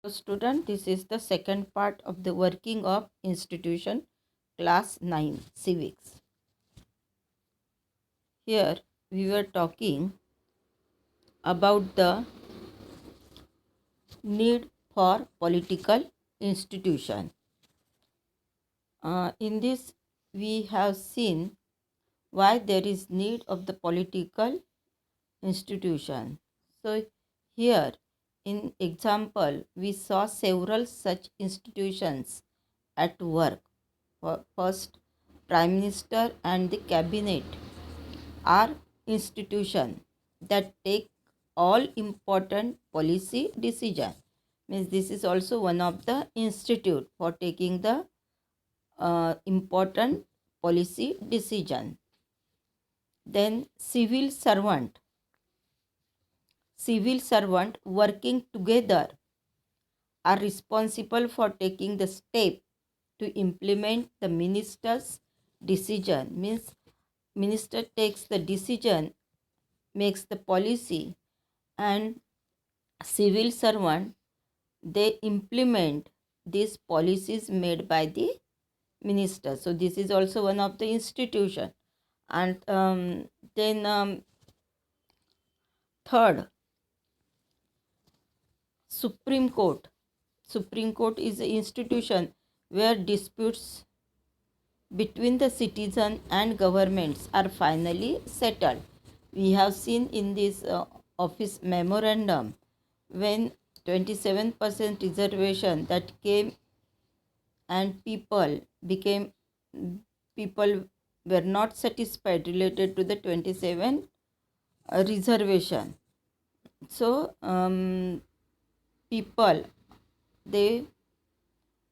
Student, this is the second part of the working of institution, class 9 civics. Here we were talking about the need for political institution. In this we have seen why there is need of the political institution. So here in example we saw several such institutions at work. First, Prime Minister and the Cabinet are institutions that take all important policy decision. Means this is also one of the institute for taking the important policy decision. Then civil servant working together are responsible for taking the step to implement the minister's decision. Means minister takes the decision, makes the policy, and civil servant they implement these policies made by the minister. So this is also one of the institution. And then third, Supreme Court. Supreme Court is an institution where disputes between the citizen and governments are finally settled. We have seen in this office memorandum when 27% reservation that came and people were not satisfied related to the 27 reservation. So people, they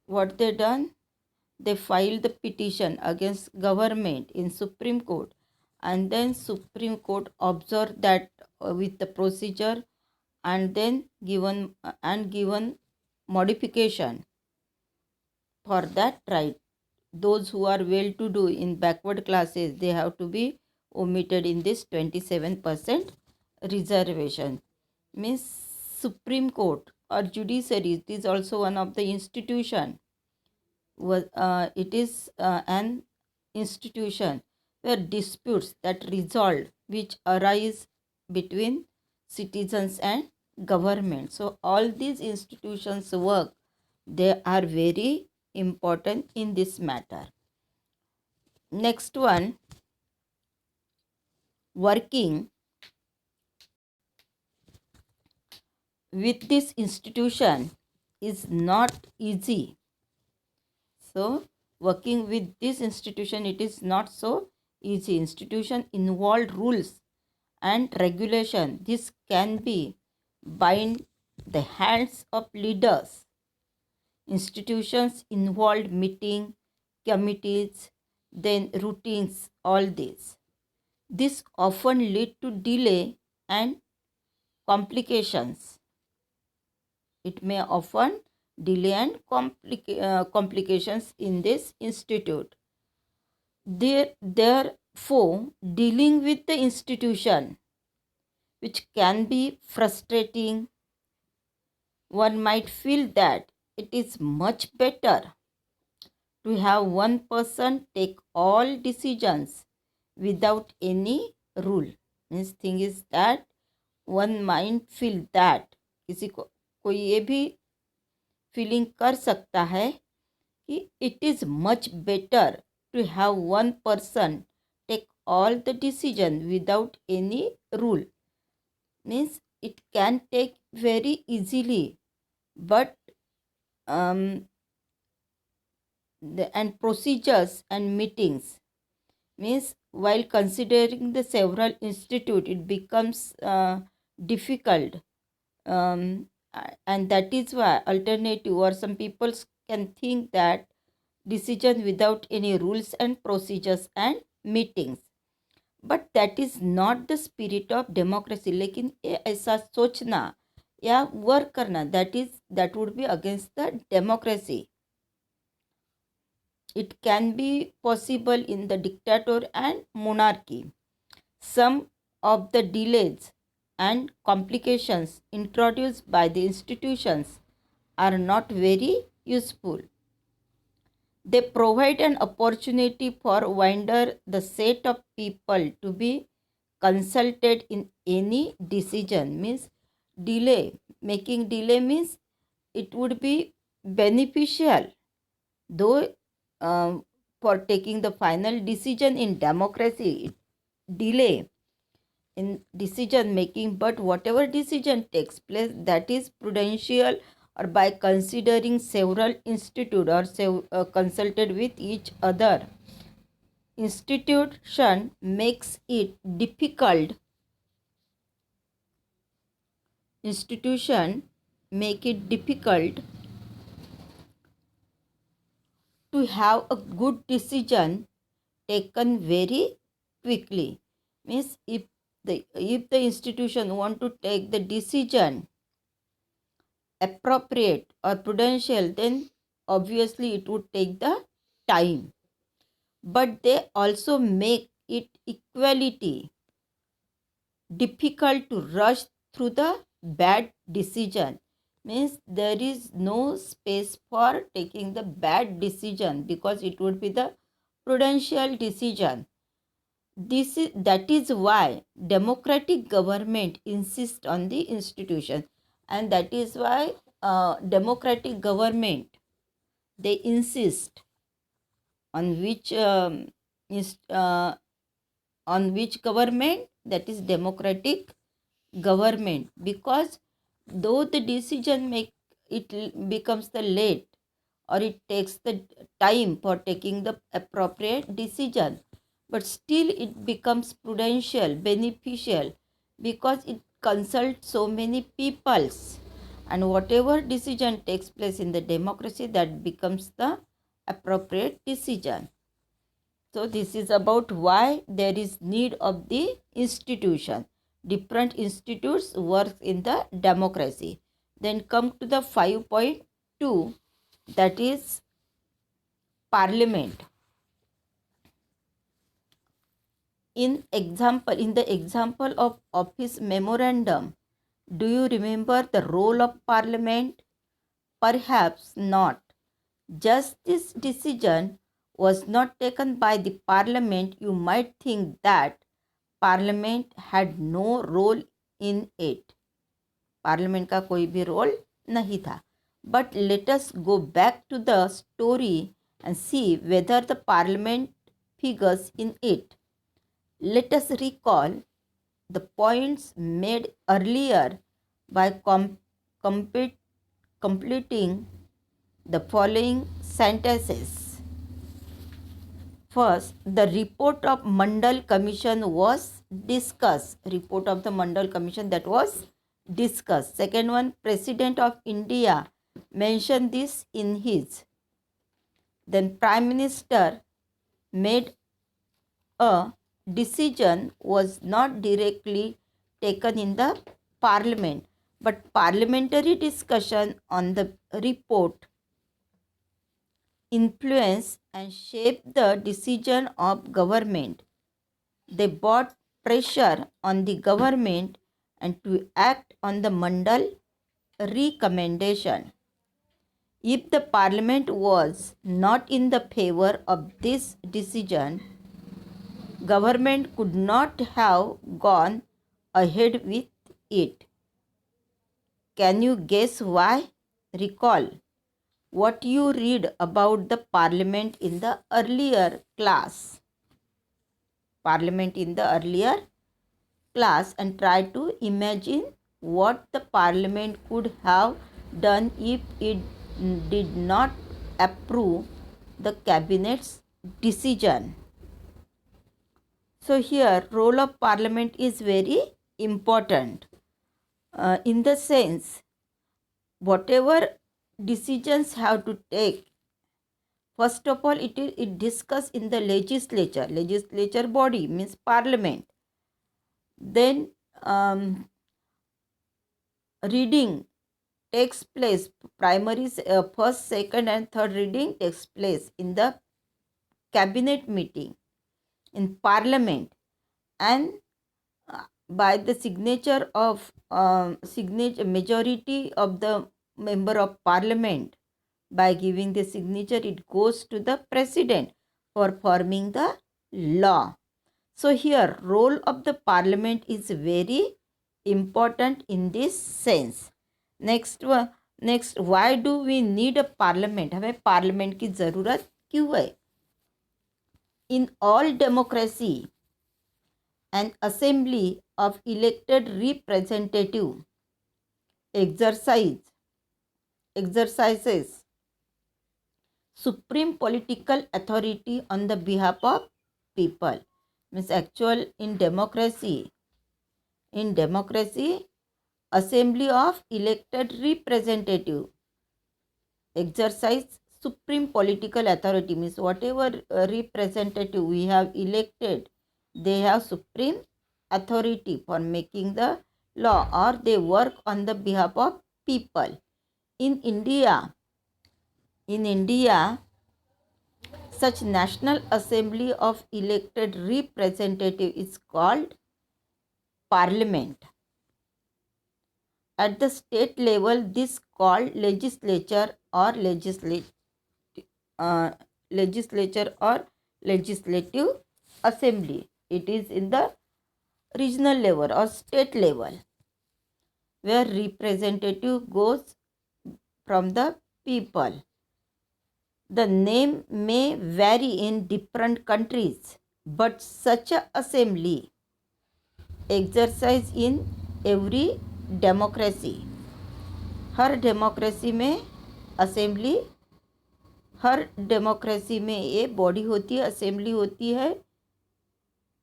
what they done, they filed the petition against government in Supreme Court, and then Supreme Court observed that with the procedure, and then given modification for that right. Those who are well to do in backward classes, they have to be omitted in this 27% reservation. Means Supreme Court or judiciary, it is also one of the institution. It is an institution where disputes that resolve which arise between citizens and government. So all these institutions work, they are very important in this matter. Next one, working with this institution is not easy. So working with this institution, it is not so easy. Institution involved rules and regulation. This can be bind the hands of leaders. Institutions involved meeting, committees, then routines, all this. This often lead to delay and complications. It may often delay and complications in this institute. Therefore, dealing with the institution, which can be frustrating, one might feel that it is much better to have one person take all decisions without any rule. Means thing is that one might feel that किसी को कोई ये भी feeling कर सकता है कि it is much better to have one person take all the decision without any rule. Means it can take very easily, but and procedures and meetings, means while considering the several institute, it becomes difficult, and that is why alternative, or some people can think that decision without any rules and procedures and meetings, but that is not the spirit of democracy. लेकिन ये ऐसा सोचना या work करना, that would be against the democracy. It can be possible in the dictator and monarchy. Some of the delays and complications introduced by the institutions are not very useful. They provide an opportunity for wider the set of people to be consulted in any decision. Means delay. Making delay means it would be beneficial, though for taking the final decision in democracy, delay in decision making, but whatever decision takes place, that is prudential or by considering several institute or consulted with each other. Institution makes it difficult. Institution make it difficult to have a good decision taken very quickly. Means if the institution want to take the decision appropriate or prudential, then obviously it would take the time. But they also make it equality difficult to rush through the bad decision. Means there is no space for taking the bad decision because it would be the prudential decision. That is why democratic government insists on the institution, and that is why democratic government, they insist on which on which government, that is democratic government, because though the decision make it becomes the late or it takes the time for taking the appropriate decision, but still it becomes prudential, beneficial, because it consults so many peoples, and whatever decision takes place in the democracy, that becomes the appropriate decision. So this is about why there is need of the institution. Different institutes work in the democracy. Then come to the 5.2, that is parliament. In the example of office memorandum, do you remember the role of parliament? Perhaps not. Just this decision was not taken by the parliament, you might think that parliament had no role in it. Parliament का कोई भी role नहीं था. But let us go back to the story and see whether the parliament figures in it. Let us recall the points made earlier by completing the following sentences. First, the report of Mandal Commission was discussed. Report of the Mandal Commission that was discussed. Second one, President of India mentioned this in his. Then Prime Minister made a decision was not directly taken in the parliament, but parliamentary discussion on the report influence and shape the decision of government. They brought pressure on the government and to act on the Mandal recommendation. If the parliament was not in the favor of this decision, government could not have gone ahead with it. Can you guess why? Recall what you read about the parliament in the earlier class. Parliament in the earlier class, and try to imagine what the parliament could have done if it did not approve the cabinet's decision. So here role of parliament is very important in the sense whatever decisions have to take, first of all it discussed in the legislature body means parliament. Then reading takes place, primary first, second and third reading takes place in the cabinet meeting in parliament, and by the signature of signature majority of the member of parliament. By giving the signature, it goes to the president for forming the law. So here, role of the parliament is very important in this sense. Next, why do we need a parliament? हमें parliament की ज़रूरत क्यों है? In all democracy, an assembly of elected representative exercises supreme political authority on the behalf of people. Means actual in democracy, assembly of elected representative exercise supreme political authority. Means whatever representative we have elected, they have supreme authority for making the law, or they work on the behalf of people. In India, such National Assembly of elected representative is called Parliament. At the state level, this called legislature or legislative assembly. It is in the regional level or state level, where representative goes from the people. The name may vary in different countries, but such a assembly exercise in every democracy. Her democracy में assembly, हर democracy में ये body होती है, assembly होती है.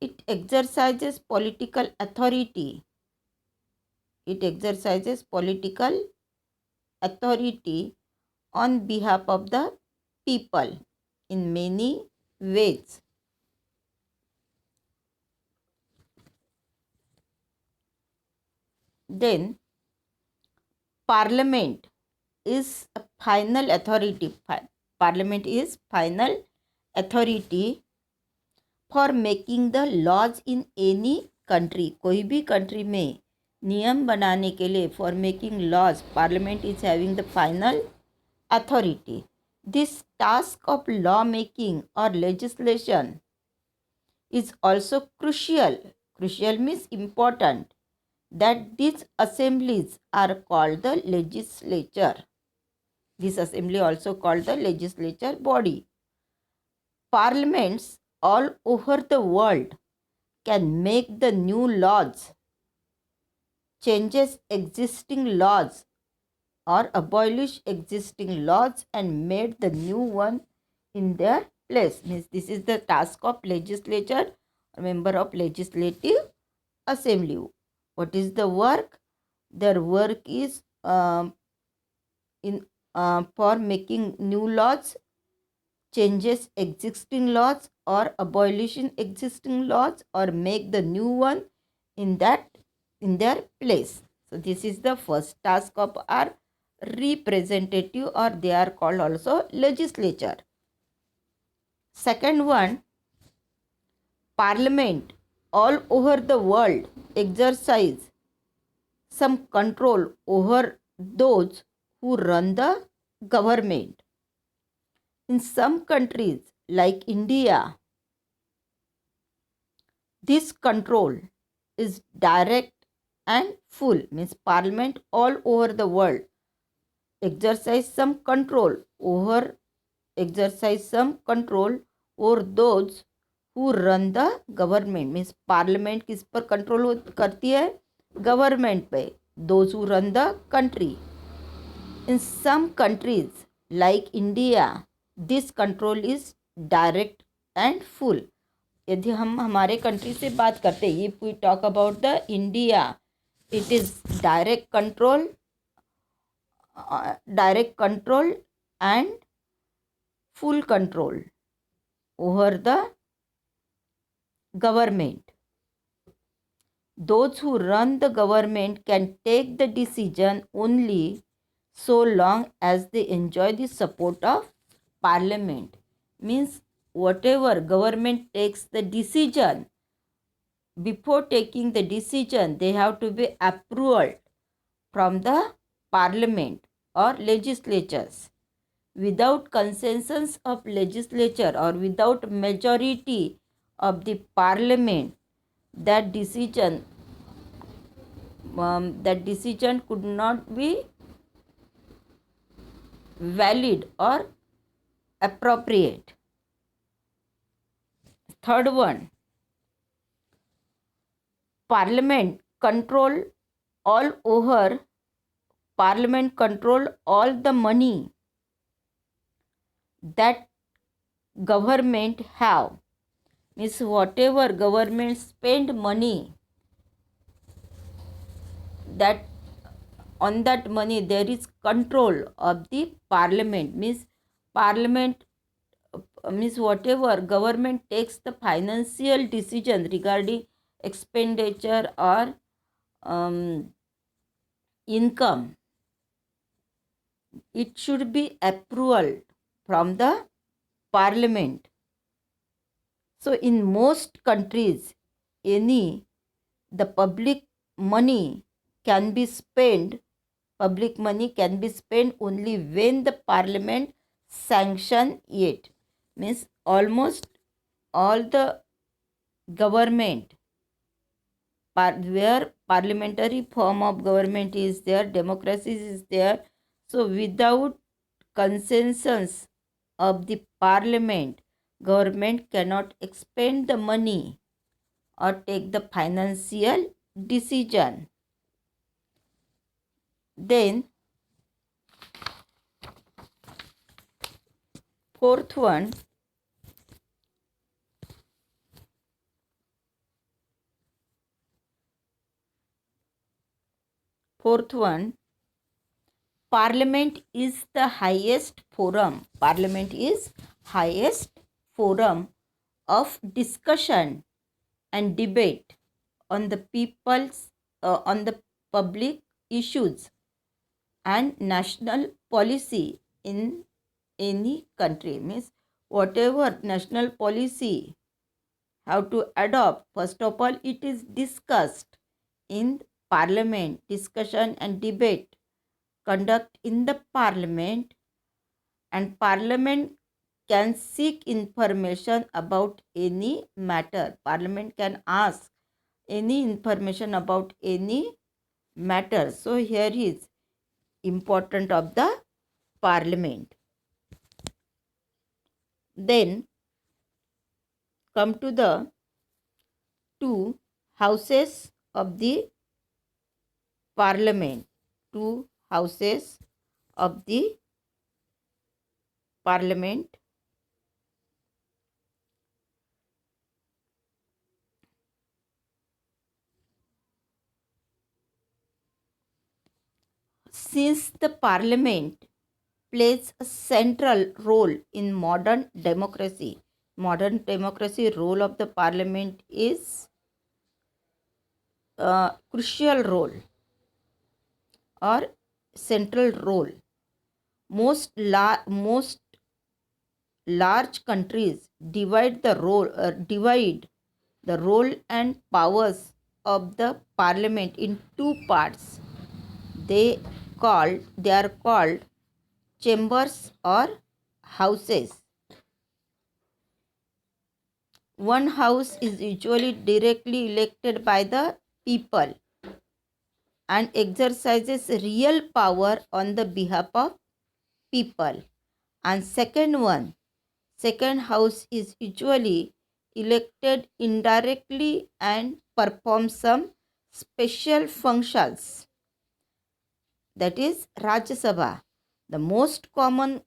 It exercises political authority. It exercises political authority on behalf of the people in many ways. Then Parliament is a final authority. Parliament is final authority for making the laws in any country. कोई भी country में नियम बनाने के लिए, for making laws, Parliament is having the final authority. This task of law making or legislation is also crucial. Crucial means important. That these assemblies are called the legislature. This assembly also called the legislature body. Parliaments all over the world can make the new laws, changes existing laws, or abolish existing laws and made the new one in their place. Means this is the task of legislature, member of legislative assembly. What is the work? Their work is for making new laws, changes existing laws, or abolishing existing laws, or make the new one in their place. So this is the first task of our representative, or they are called also legislature. Second one, Parliament all over the world exercise some control over those who run the government. In some countries like India, this control is direct and full. Means Parliament all over the world exercise some control over those who run the government. Means Parliament किस पर control करती है? Government पे. Those who run the country. In some countries like India, this control is direct and full. यदि हम हमारे country से बात करते हैं, if we talk about the India, it is direct control and full control over the government. Those who run the government can take the decision only so long as they enjoy the support of Parliament. Means whatever government takes the decision, before taking the decision they have to be approved from the Parliament. or legislatures. Without consensus of legislature or without majority of the parliament, that decision could not be valid or appropriate. Third one, parliament control all over parliament control all the money that government have. Means whatever government spend money, that on that money there is control of the parliament. Parliament means whatever government takes the financial decision regarding expenditure or income, it should be approval from the parliament. So in most countries, the public money can be spent only when the parliament sanction it. Means almost all the government where parliamentary form of government is there, democracy is there. So without consensus of the parliament, government cannot expend the money or take the financial decision. Then fourth one, parliament is the highest forum. Parliament is highest forum of discussion and debate on the on the public issues and national policy in any country. Means whatever national policy have to adopt, first of all it is discussed in parliament. Discussion and debate conduct in the parliament, and parliament can seek information about any matter. Parliament can ask any information about any matter. So here is important of the parliament. Then come to the two houses of the parliament. Two houses of the parliament. Since the parliament plays a central role in modern democracy, role of the parliament is a crucial role or central role. Most large countries divide the role and powers of the parliament in two parts. They are called chambers or houses. One house is usually directly elected by the people and exercises real power on the behalf of people. And second house is usually elected indirectly and performs some special functions. That is Rajya Sabha. The most common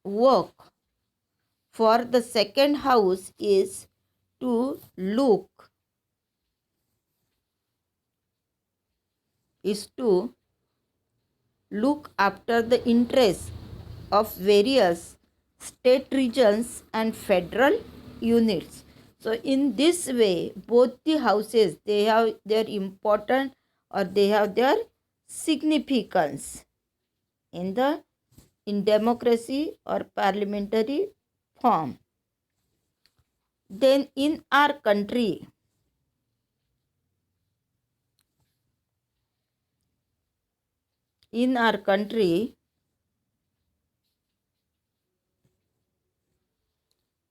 work for the second house is to look after the interests of various state regions and federal units. So in this way, both the houses, they have their important or they have their significance in democracy or parliamentary form. Then in our country,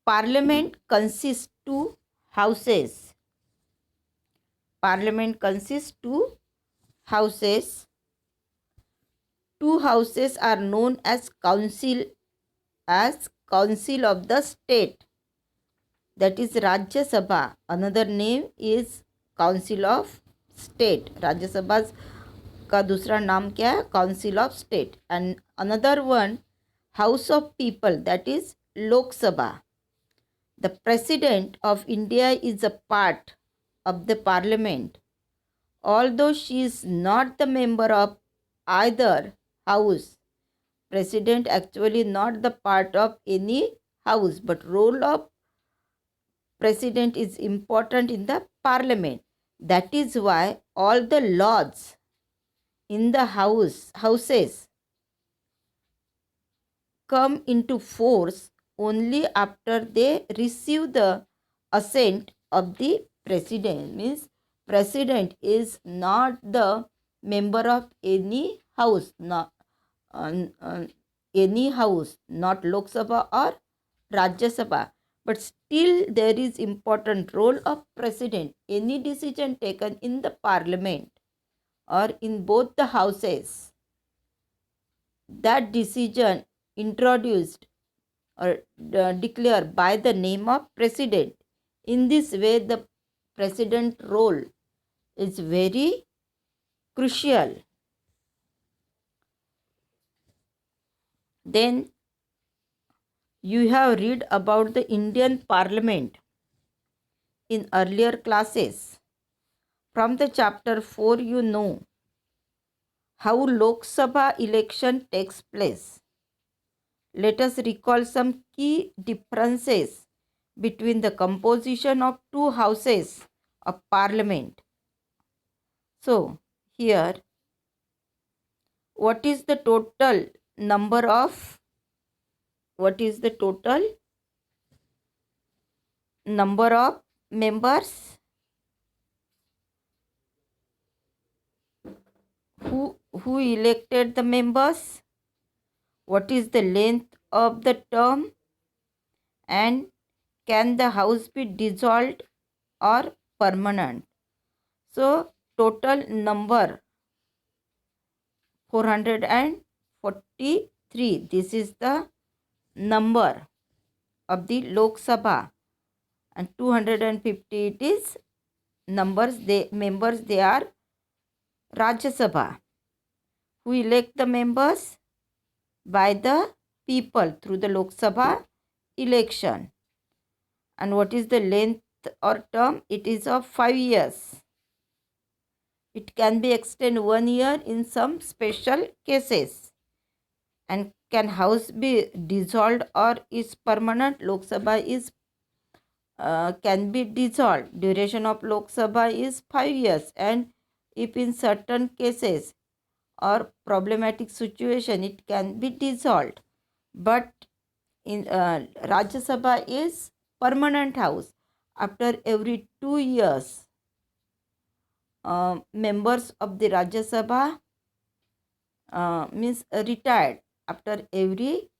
Parliament consists two houses. Parliament consists two houses. Two houses are known as council of the state. That is Rajya Sabha. Another name is Council of State. Rajya Sabha का दूसरा नाम क्या है? Council of State. And another one, House of People, that is Lok Sabha. The President of India is a part of the Parliament. Although she is not the member of either house, President actually not the part of any house, but role of President is important in the Parliament. That is why all the laws in the houses come into force only after they receive the assent of the President. Means President is not the member of any house, not any house, not Lok Sabha or Rajya Sabha. But still there is important role of President. Any decision taken in the Parliament or in both the houses, that decision introduced or declared by the name of President. In this way, the President role is very crucial. Then you have read about the Indian Parliament in earlier classes. From the chapter 4, you know how Lok Sabha election takes place. Let us recall some key differences between the composition of two houses of Parliament. So, here, what is the total number of members? Who elected the members? What is the length of the term? And can the house be dissolved or permanent? So, total number 443. This is the number of the Lok Sabha, and 250 it is members they are Rajya Sabha. Who elect the members? By the people through the Lok Sabha election. And what is the length or term? It is of 5 years. It can be extended 1 year in some special cases. And can house be dissolved or is permanent? Lok Sabha is can be dissolved. Duration of Lok Sabha is 5 years, and if in certain cases or problematic situation it can be dissolved. But in Rajya Sabha is permanent house. After every 2 years, members of the Rajya Sabha means retired after every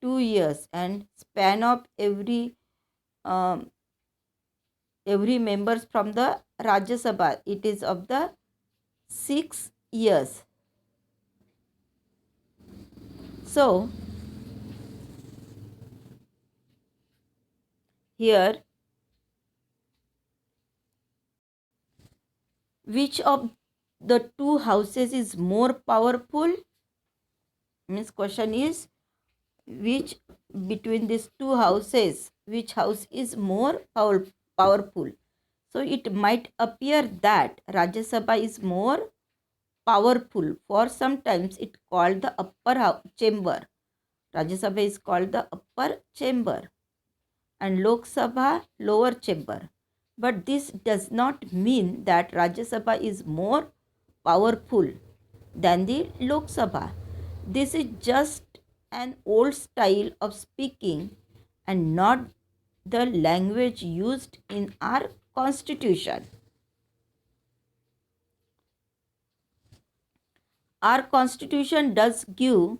2 years, and span of every members from the Rajya Sabha, it is of the 6 years. So, here, which of the two houses is more powerful? Means question is, which between these two houses, which house is more powerful? So it might appear that Rajya Sabha is more powerful, for sometimes it called the upper chamber. Rajya Sabha is called the upper chamber and Lok Sabha lower chamber. But this does not mean that Rajya Sabha is more powerful than the Lok Sabha. This is just an old style of speaking and not the language used in our constitution. Our constitution does give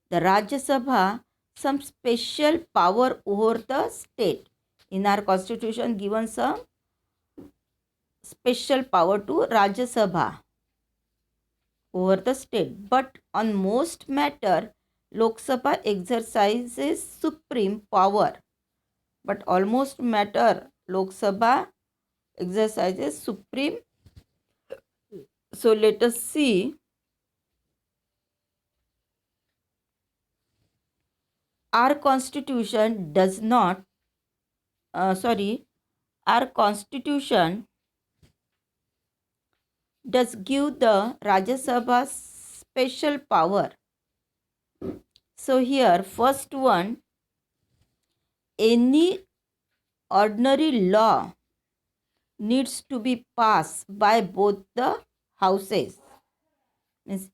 the Rajya Sabha some special power over the state. In our constitution given some special power to Rajya Sabha over the state. But on most matter, Lok Sabha exercises supreme power. But almost matter, Lok Sabha exercises supreme. So let us see. Our constitution does not, our constitution does give the Rajya Sabha special power. So here, first one, any ordinary law needs to be passed by both the houses. Means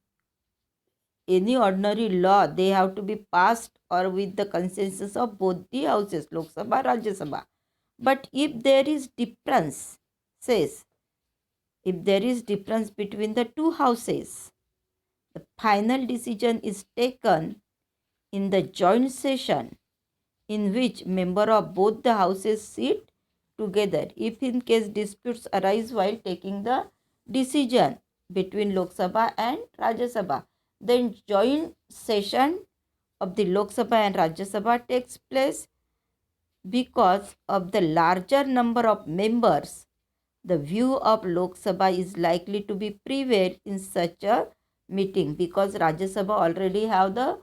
any ordinary law, they have to be passed or with the consensus of both the houses, Lok Sabha, Rajya Sabha. But if there is difference, says, if there is difference between the two houses, the final decision is taken in the joint session in which member of both the houses sit together. If in case disputes arise while taking the decision between Lok Sabha and Rajya Sabha, then joint session of the Lok Sabha and Rajya Sabha takes place. Because of the larger number of members, the view of Lok Sabha is likely to be prevail in such a meeting, because Rajya Sabha already have the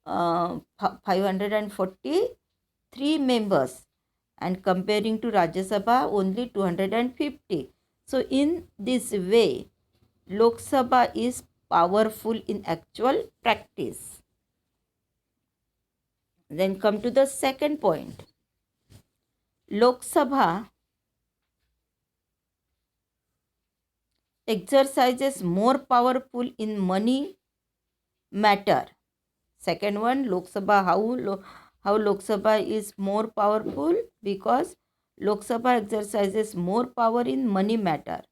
543 members, and comparing to Rajya Sabha only 250. So in this way, Lok Sabha is powerful in actual practice. Then come to the second point. Lok Sabha exercises more powerful in money matter. Second one, Lok Sabha, how Lok Sabha is more powerful? Because Lok Sabha exercises more power in money matter.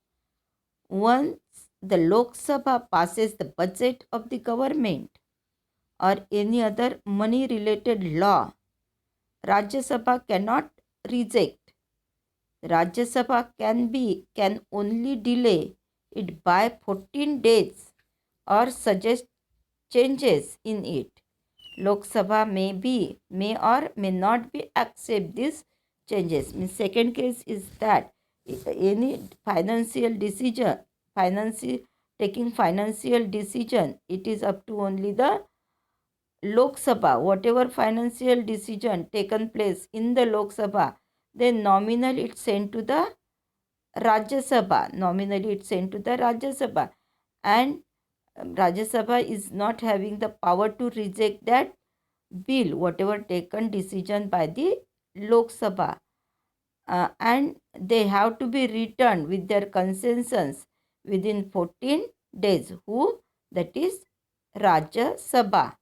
Once the Lok Sabha passes the budget of the government or any other money related law, Rajya Sabha cannot reject. Rajya Sabha can only delay it by 14 days or suggest changes in it. Lok Sabha may or may not be accept these changes. Means second case is that any financial decision, taking financial decision, it is up to only the Lok Sabha. Whatever financial decision taken place in the Lok Sabha, then nominally it's sent to the Rajya Sabha. Nominally it's sent to the Rajya Sabha, and Rajya Sabha is not having the power to reject that bill, whatever taken decision by the Lok Sabha, and they have to be returned with their consensus within 14 days. Who? That is Rajya Sabha.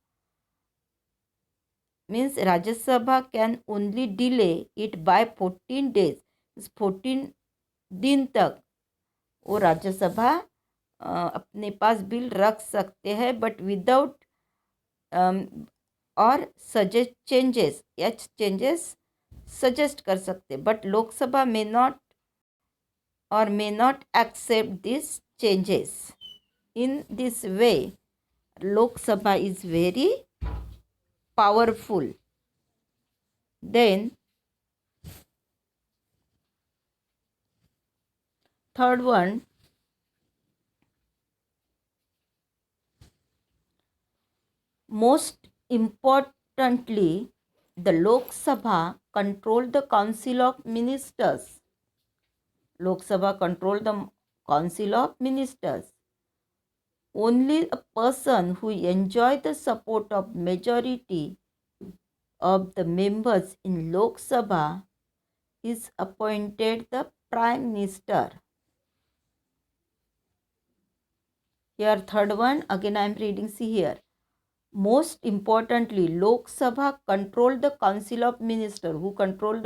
Means Rajya Sabha can only delay it by 14 days. 14 दिन तक वो राज्य सभा अपने पास bill रख सकते हैं, but without और सजेस्ट चेंजेस या चेंजेस सजेस्ट कर सकते, but Lok Sabha may not accept this changes. In this way Lok Sabha is very powerful. Then third one, most importantly, the Lok Sabha control the Council of Ministers. Lok Sabha control the Council of Ministers. Only a person who enjoy the support of majority of the members in Lok Sabha is appointed the Prime Minister. Here third one, again I am reading, see here. Most importantly, Lok Sabha control the Council of Minister. Who control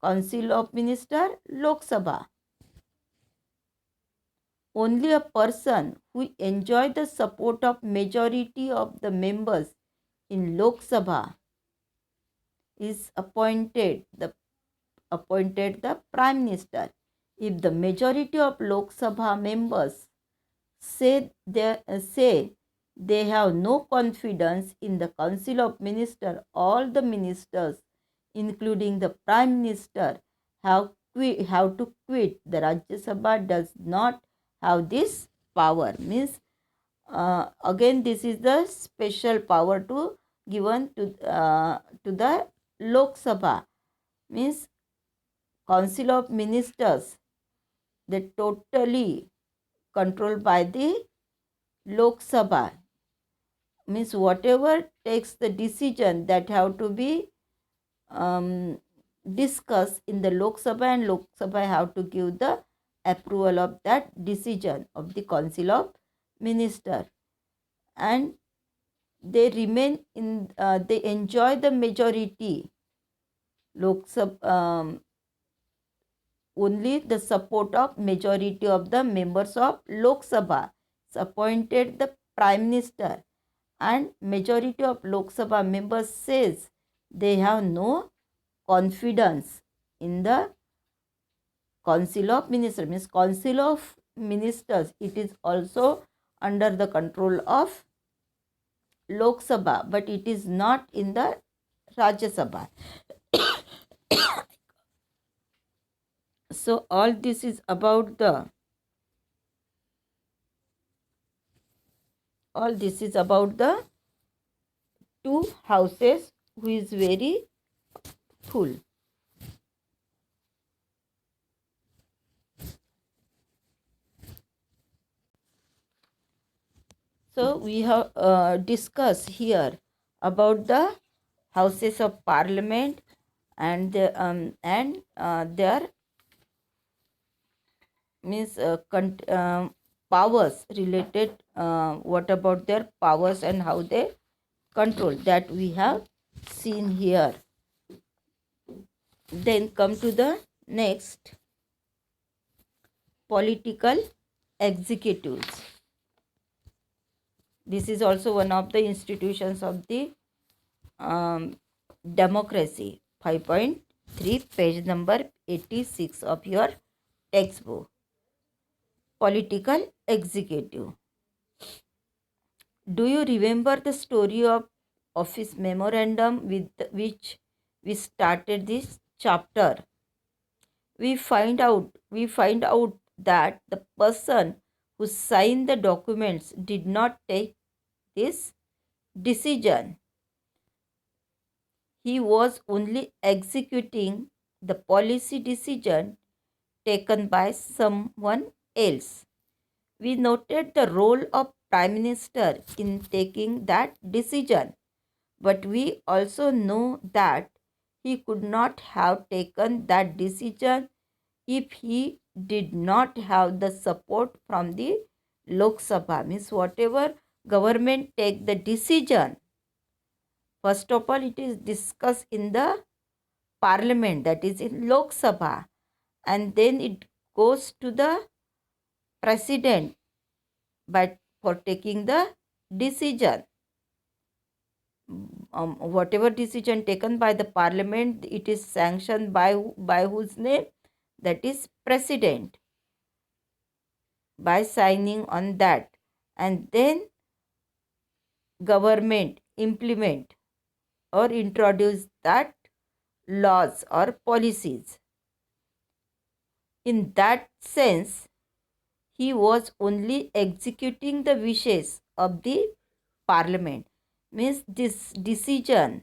Council of Minister? Lok Sabha. only a person who enjoy the support of majority of the members in Lok Sabha is appointed the Prime Minister. If the majority of Lok Sabha members say they have no confidence in the Council of Ministers, all the ministers, including the Prime Minister, have to quit. The Rajya Sabha does not have this power. Means again, this is the special power to given to the Lok Sabha. Means Council of Ministers, they totally controlled by the Lok Sabha. Means whatever takes the decision that have to be discussed in the Lok Sabha, and Lok Sabha have to give the approval of that decision of the Council of Minister, and they remain in they enjoy the majority. Lok Sabha, only the support of majority of the members of Lok Sabha is appointed the Prime Minister, and majority of Lok Sabha members says they have no confidence in the Council of Ministers. Means Council of Ministers, it is also under the control of Lok Sabha, but it is not in the Rajya Sabha. So all this is about the two houses who is very full. So we have discussed here about the houses of parliament and their means powers related. What about their powers and how they control, that we have seen here. Then come to the next, political executives. This is also one of the institutions of the democracy. 5.3, page number 86 of your textbook. Political executive. Do you remember the story of office memorandum with which we started this chapter? We find out that the person who signed the documents did not take this decision. He was only executing the policy decision taken by someone else. We noted the role of Prime Minister in taking that decision, but we also know that he could not have taken that decision if he did not have the support from the Lok Sabha. Means whatever government take the decision, first of all it is discussed in the parliament, that is in Lok Sabha, and then it goes to the president for taking the decision. Whatever decision taken by the parliament, it is sanctioned by whose name? That is president, by signing on that, and then government implement or introduce that laws or policies. In that sense, he was only executing the wishes of the parliament. Means this decision,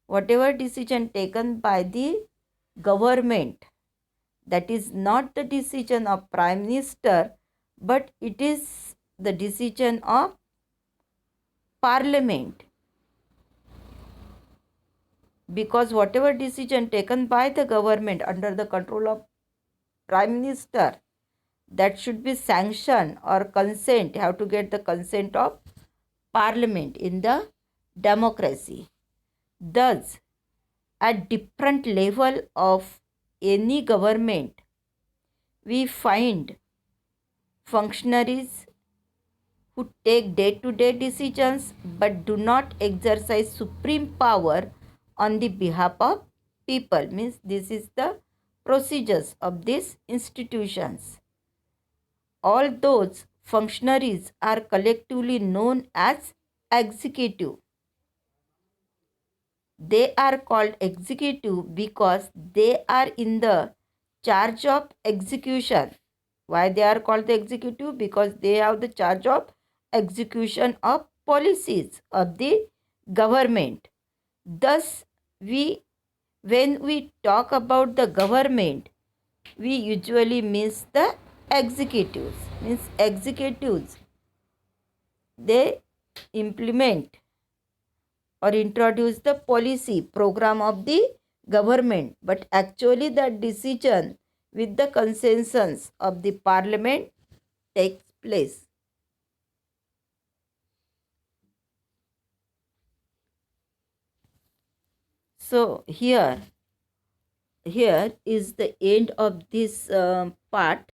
whatever decision taken by the government, that is not the decision of Prime Minister, but it is the decision of parliament. Because whatever decision taken by the government under the control of Prime Minister, that should be sanctioned or consent, have to get the consent of parliament in the democracy. Thus, at different level of any government, we find functionaries who take day-to-day decisions but do not exercise supreme power on the behalf of people. Means this is the procedures of these institutions. All those functionaries are collectively known as executive. They are called executive because they are in the charge of execution. Why they are called the executive? Because they have the charge of execution of policies of the government. Thus, when we talk about the government, we usually means the executives. Means executives, they implement or introduce the policy program of the government, but actually the decision with the consensus of the parliament takes place. So here is the end of this part.